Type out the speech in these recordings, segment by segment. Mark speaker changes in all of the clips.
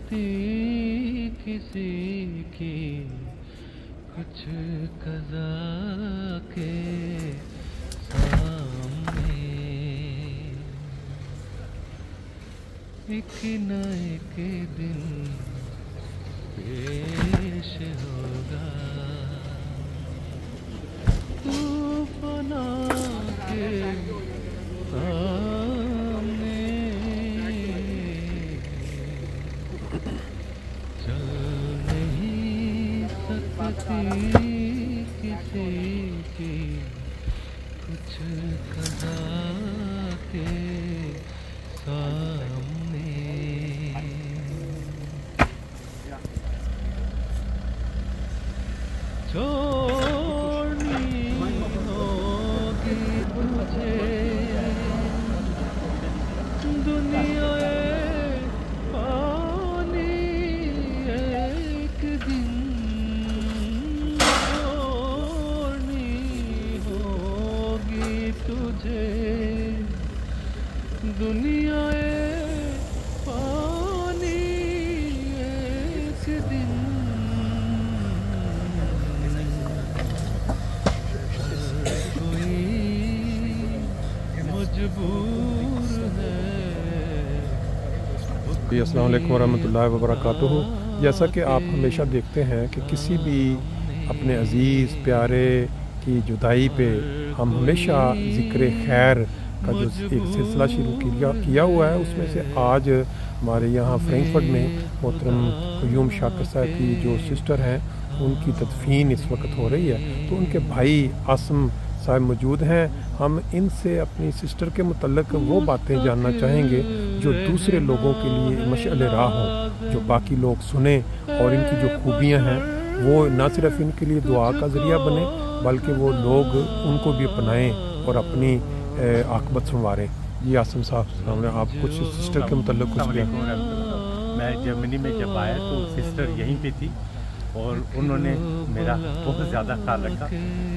Speaker 1: सकती किसी की कुछ कज़ा के सामने। एक न एक दिन पेश होगा तूफ़ानों के सामने। चल नहीं सकती किसी की कुछ कज़ा के सामने। छोड़नी होगी तुझे दुनिया पानी एक दिन। छोड़नी होगी तुझे दुनिया पानी एक दिन।
Speaker 2: जी, अस्सलाम वालेकुम वरहमतुल्लाहि वबरकातुहू। जैसा कि आप हमेशा देखते हैं कि किसी भी अपने अज़ीज़ प्यारे की जुदाई पे हम हमेशा ज़िक्र खैर का जो एक सिलसिला शुरू किया हुआ है, उसमें से आज हमारे यहाँ फ्रैंकफर्ट में मोहतरम क़य्यूम शाकिर साहब की जो सिस्टर हैं उनकी तदफीन इस वक्त हो रही है, तो उनके भाई आसम साहब मौजूद हैं। हम इनसे अपनी सिस्टर के मुतल्लिक़ वो बातें जानना चाहेंगे जो दूसरे लोगों के लिए मशअल राह हो, जो बाकी लोग सुने और इनकी जो खूबियाँ हैं वो न सिर्फ इनके लिए दुआ का ज़रिया बने बल्कि वो लोग उनको भी अपनाएं और अपनी आक़िबत संवारें। जी आसम साहब, आप कुछ सिस्टर के मुतल्लिक़ कुछ कहें।
Speaker 3: मैं जर्मनी में जब आया तो सिस्टर यहीं पे थी और उन्होंने मेरा बहुत ज़्यादा ख्याल रखा।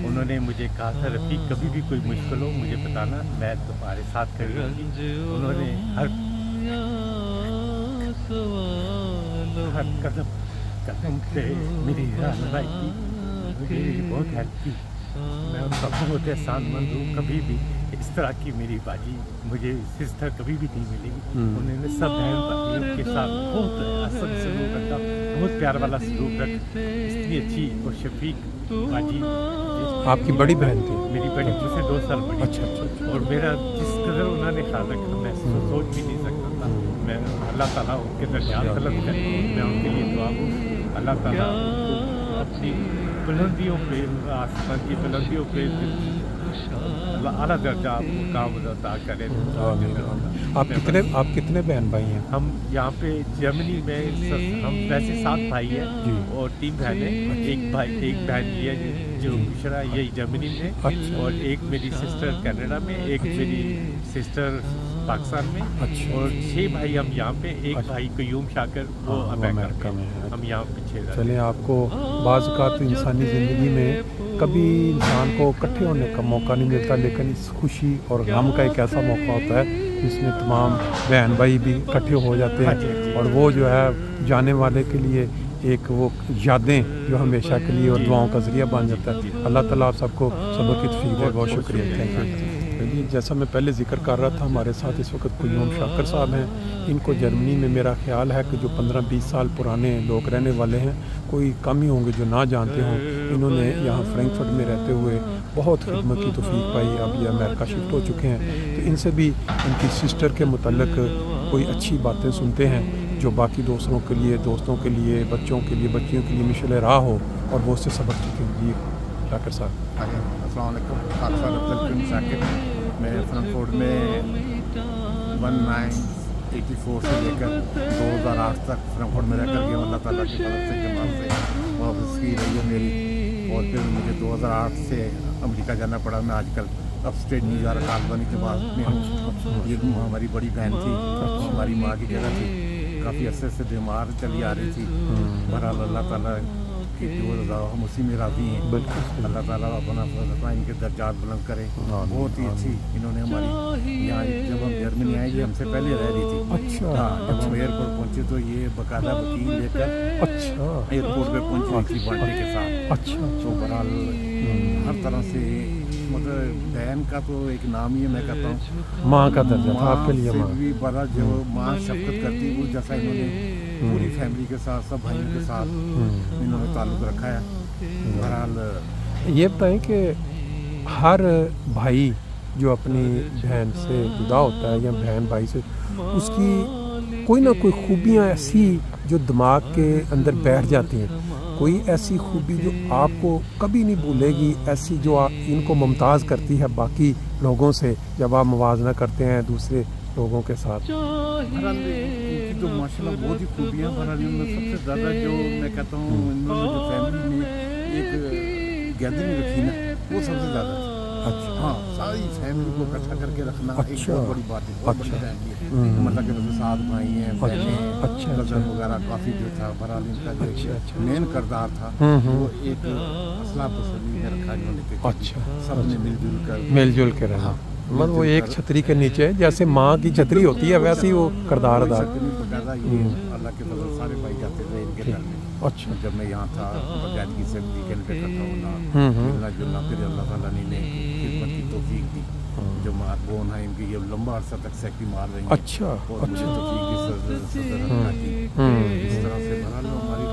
Speaker 3: उन्होंने मुझे कहा था, रफ़ीक कभी भी कोई मुश्किल हो मुझे बताना, मैं तुम्हारे साथ खड़ी रहूँगी। उन्होंने हर कदम पे मेरी रहनुमाई की, मुझे बहुत हेल्प की। मैं उनका बहुत एहसानमंद हूँ। कभी भी इस तरह की मेरी बाजी मुझे सिस्टर कभी भी नहीं मिलेगी। उन्होंने सब बहन भाइयों के साथ बहुत असल सलूक रखा, बहुत प्यार वाला सलूक रखा। इतनी अच्छी और शफीक बाजी।
Speaker 2: आपकी बड़ी बहन थी?
Speaker 3: मेरी बड़ी, मुझसे 2 साल बड़ी।
Speaker 2: अच्छा।
Speaker 3: और मेरा जिस कदर उन्होंने ख्याल रखा मैं सोच भी नहीं सकता था। मैं अल्लाह ताला उनके दरमियान तलब करता हूँ, मैं उनके लिए दुआ हूँ। अल्लाह ताला अपनी बुलंदियों पे, आसमान की बुलंदियों पे आला दर्जा मुकाम अता करे।
Speaker 2: आप कितने बहन भाई हैं? हम
Speaker 3: यहाँ पे जर्मनी में हम वैसे 7 भाई हैं और 3 बहनें। एक बहन ये जो गुजरा यही जर्मनी में।
Speaker 2: अच्छा।
Speaker 3: और एक मेरी सिस्टर कनाडा में, एक मेरी सिस्टर पाकिस्तान में। अच्छा। और 6 भाई हम यहाँ पे। एक भाई क़य्यूम शाकिर वो अमेरिका में। हम यहाँ पे 6।
Speaker 2: चलें, आपको बाज़ औक़ात इंसानी ज़िंदगी में कभी इंसान को इकट्ठे होने का मौका नहीं मिलता, लेकिन इस खुशी और गम का एक ऐसा मौका होता है जिसमें तमाम बहन भाई भी इकट्ठे हो जाते हैं और वो जो है जाने वाले के लिए एक वो यादें जो हमेशा के लिए और दुआओं का ज़रिया बन जाता है। अल्लाह ताला आप सबको सब्र की तौफीक दे। बहुत शुक्रिया, थैंक यू। जैसा मैं पहले जिक्र कर रहा था, हमारे साथ इस वक्त क़य्यूम शाकिर साहब हैं। इनको जर्मनी में मेरा ख्याल है कि जो 15-20 साल पुराने लोग रहने वाले हैं, कोई कम ही होंगे जो ना जानते हों। इन्होंने यहाँ फ्रैंकफर्ट में रहते हुए बहुत खिदमत की तौफीक पाई। अब ये अमेरिका शिफ्ट हो चुके हैं, तो इनसे भी उनकी सिस्टर के मुतल्लिक़ कोई अच्छी बातें सुनते हैं जो बाकी दोस्तों के लिए, बच्चों के लिए, बच्चियों के लिए मिशल राह हो और वो उससे सबक सीखें। जी शाकिर साहब।
Speaker 4: अस्सलाम वालेकुम। शाकिर, मैं फ्रैंकफर्ट में 1984 से लेकर 2008 तक फ्रैंकफर्ट में रहकर गया। अल्लाह ताला की मदद से जमात से वापस की रही है मेरी। और फिर मुझे 2008 से अमेरिका जाना पड़ा। मैं आजकल अपस्टेट न्यूयॉर्क आल्बनी के बाद में हूँ। ये हमारी बड़ी बहन थी, हमारी माँ की जगह थी। काफ़ी अरसे से बीमार चली आ रही थी। बहरहाल अल्लाह ताला की जो रज़ा हम उसी में राज़ी हैं।
Speaker 2: बिल्कुल सही।
Speaker 4: अल्लाह ताला अपना फजल इनके दर्जात बुलंद करे। बहुत ही अच्छी इन्होंने हमारी यहाँ जब हम जर्मनी आए ये हमसे पहले रह रही थी।
Speaker 2: अच्छा।
Speaker 4: हाँ, जब हम एयरपोर्ट पहुँचे तो ये बाकायदा वकील लेकर
Speaker 2: अच्छा
Speaker 4: एयरपोर्ट पे पहुँची हुई थी बर्थडे के साथ।
Speaker 2: अच्छा
Speaker 4: तो बहरहाल हर तरह से मतलब बहन का तो एक नाम ही है, मैं कहता हूँ
Speaker 2: माँ का दर्जा था आपके लिए।
Speaker 4: से
Speaker 2: माँ
Speaker 4: भी बड़ा जो माँ शफकत करती है, उस जैसा इन्होंने पूरी फैमिली के साथ सब भाइयों के साथ इन्होंने ताल्लुक़ रखा है। बहरहाल
Speaker 2: ये बताएं कि हर भाई जो अपनी बहन से जुदा होता है या बहन भाई से, उसकी कोई ना कोई खूबियाँ ऐसी जो दिमाग के अंदर बैठ जाती हैं, कोई ऐसी खूबी जो आपको कभी नहीं भूलेगी, ऐसी जो इनको मुमताज़ करती है बाकी लोगों से जब आप मुवाजना करते हैं दूसरे लोगों के साथ।
Speaker 4: बहरहाल इनकी तो माशाल्लाह बहुत ही खूबियाँ। बहरहाल इनमें सबसे ज़्यादा जो मैं कहता हूँ इन्होंने जो फैमिली में एक गैदरिंग रखी ना, वो सबसे ज़्यादा थी।
Speaker 2: अच्छा।
Speaker 4: हाँ, सारी फैमिली को इकट्ठा करके रखना एक
Speaker 2: अच्छा।
Speaker 4: बहुत बड़ी बात है, बहुत बड़ी फैमिली है। मतलब कि वैसे 7 भाई हैं, बहनें हैं,
Speaker 2: अच्छा,
Speaker 4: कज़न वगैरह काफ़ी जो था। बहरहाल इनका जो मेन किरदार था वो एक असला तसल्ली में रखा इन्होंने कि
Speaker 2: अच्छा।
Speaker 4: सब ने
Speaker 2: मिलजुल के रहना, मतलब वो एक छतरी के नीचे जैसे माँ की छतरी होती है वैसे ही वो किरदार अदा।
Speaker 4: बकायदा ये अल्लाह के फजल सारे भाई जाते थे इनके घर में।
Speaker 2: अच्छा।
Speaker 4: जब मैं यहाँ था बकायदगी से वीकेंड पे करता होना मिलना जुलना, फिर अल्लाह ताला ने खिदमत की तौफीक दी। जो मारबोन है इनकी ये लंबा अर्सा तक सेक्टी मार रही है।
Speaker 2: अच्छा।
Speaker 4: और मुझे तौफीक की सदर की इस तरह से बहरहाल हमारी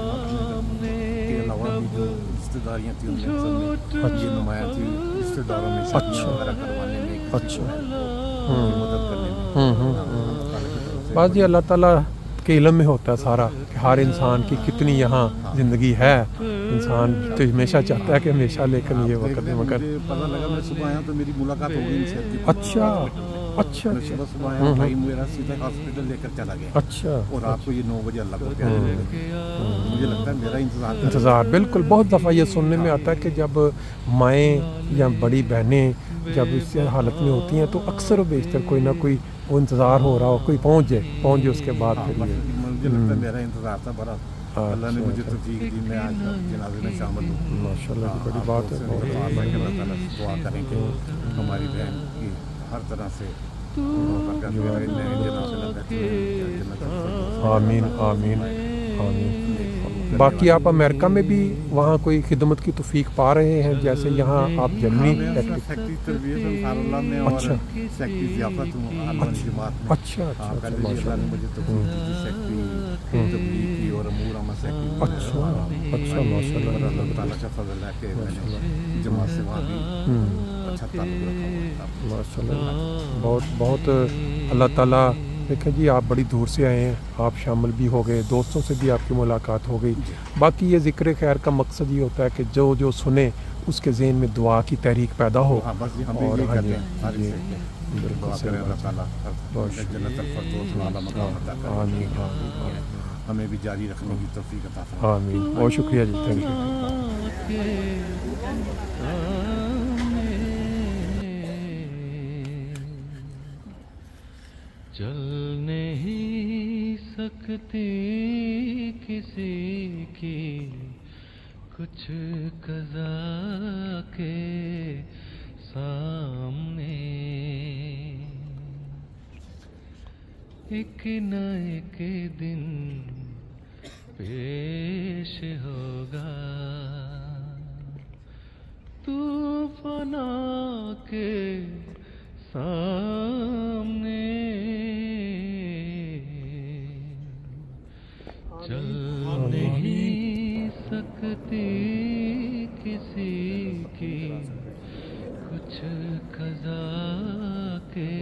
Speaker 4: के अलावा भी जो रिश्तेदारियाँ थी उनमें सब में ये नुमायाँ थी रिश्तेदारों में शादियाँ वगैरह करवाने में,
Speaker 2: अच्छा।
Speaker 4: मदद करने में।
Speaker 2: बस ये अल्लाह ताला के इल्म में होता है सारा कि हर इंसान की कितनी यहाँ ज़िंदगी है। इंसान तो हमेशा चाहता है कि हमेशा, लेकिन ये वक्त मगर
Speaker 4: मुझे पता लगा मैं सुबह आया तो मेरी मुलाकात हो गई इनसे।
Speaker 2: अच्छा अच्छा
Speaker 4: मैं
Speaker 2: अच्छा
Speaker 4: सुबह आया, भाई मेरा सीधा हॉस्पिटल लेकर चला गया
Speaker 2: अच्छा।
Speaker 4: और रात को ये 9 बजे अल्लाह को प्यारे हो गए। मुझे लगता है मेरा
Speaker 2: इंतज़ार बिल्कुल। बहुत दफ़ा ये सुनने में आता है कि जब माएँ या बड़ी बहनें जब इस हालत में होती हैं तो अक्सर व बेशतर कोई ना कोई वो इंतज़ार हो रहा हो, कोई पहुँच जाए उसके बाद फिर ये।
Speaker 4: मुझे लगता है मेरा इंतजार था बड़ा। अल्लाह ने मुझे तौफीक दी, मैं आज जनाजे में शामिल हूँ।
Speaker 2: माशाल्लाह की बड़ी बात है।
Speaker 4: अल्लाह ताला से दुआ करें कि हमारी बहन की हर तरह से
Speaker 2: आमीन आमीन आमीन। बाकी आप अमेरिका में भी वहाँ कोई खिदमत की तौफीक पा रहे हैं, जैसे यहाँ आप जर्मनी अच्छा अच्छा अच्छा माशाल्लाह। बहुत बहुत अल्लाह ताला। देखें जी, आप बड़ी दूर से आए हैं, आप शामिल भी हो गए, दोस्तों से भी आपकी मुलाकात हो गई। बाकी ये ज़िक्र खैर का मकसद ये होता है कि जो जो सुने उसके ज़हन में दुआ की तहरीक पैदा हो। और हाँ जी बिल्कुल सही
Speaker 4: हमें भी जारी रखने की तौफीक अता फरमाए।
Speaker 2: आमीन। बहुत शुक्रिया जी, थैंक यू।
Speaker 1: चल नहीं सकती किसी की कुछ कज़ा के सामने, एक न एक दिन पेश होगा तूफाना के सामने। चल नहीं सकती किसी की कुछ कज़ा के